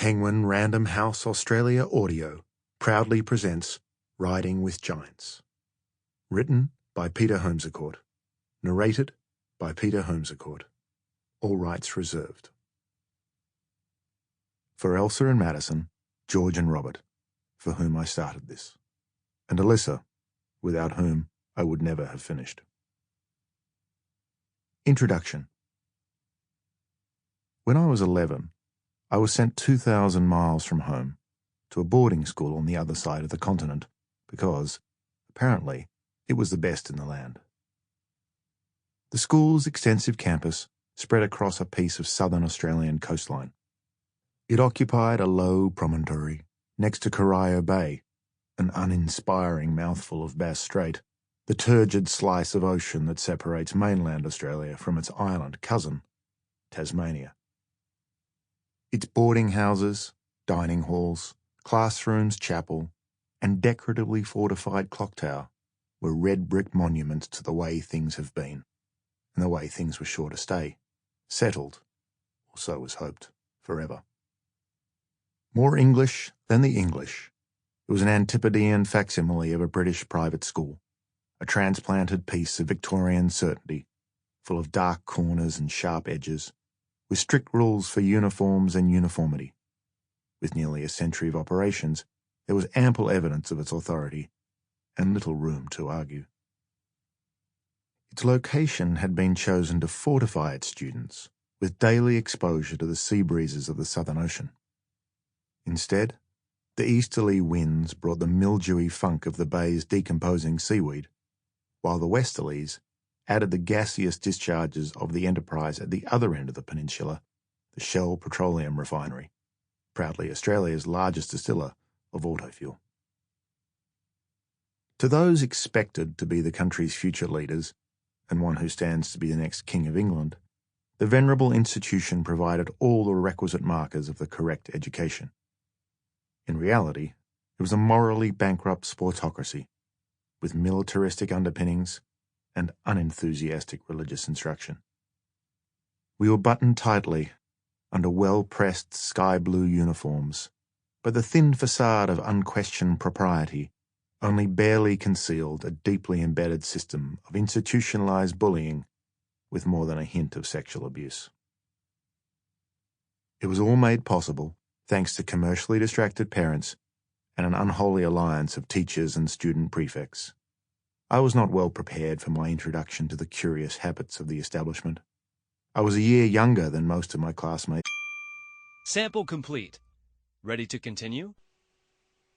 Penguin Random House Australia Audio proudly presents Riding with Giants. Written by Peter Holmes Court. Narrated by Peter Holmes Court. All rights reserved. For Elsa and Madison, George and Robert, for whom I started this, and Alyssa, without whom I would never have finished. Introduction. When I was 11, I was sent 2,000 miles from home to a boarding school on the other side of the continent because, apparently, it was the best in the land. The school's extensive campus spread across a piece of southern Australian coastline. It occupied a low promontory next to Corio Bay, an uninspiring mouthful of Bass Strait, the turgid slice of ocean that separates mainland Australia from its island cousin, Tasmania. Its boarding houses, dining halls, classrooms, chapel, and decoratively fortified clock tower were red brick monuments to the way things have been, and the way things were sure to stay, settled, or so was hoped, forever. More English than the English, it was an Antipodean facsimile of a British private school, a transplanted piece of Victorian certainty, full of dark corners and sharp edges, with strict rules for uniforms and uniformity. With nearly a century of operations, there was ample evidence of its authority, and little room to argue. Its location had been chosen to fortify its students with daily exposure to the sea breezes of the Southern Ocean. Instead, the easterly winds brought the mildewy funk of the bay's decomposing seaweed, while the westerlies added the gaseous discharges of the enterprise at the other end of the peninsula, the Shell Petroleum Refinery, proudly Australia's largest distiller of autofuel. To those expected to be the country's future leaders, and one who stands to be the next King of England, the venerable institution provided all the requisite markers of the correct education. In reality, it was a morally bankrupt sportocracy, with militaristic underpinnings and unenthusiastic religious instruction. We were buttoned tightly under well-pressed sky-blue uniforms, but the thin facade of unquestioned propriety only barely concealed a deeply embedded system of institutionalized bullying with more than a hint of sexual abuse. It was all made possible thanks to commercially distracted parents and an unholy alliance of teachers and student prefects. I was not well prepared for my introduction to the curious habits of the establishment. I was a year younger than most of my classmates. Sample complete. Ready to continue?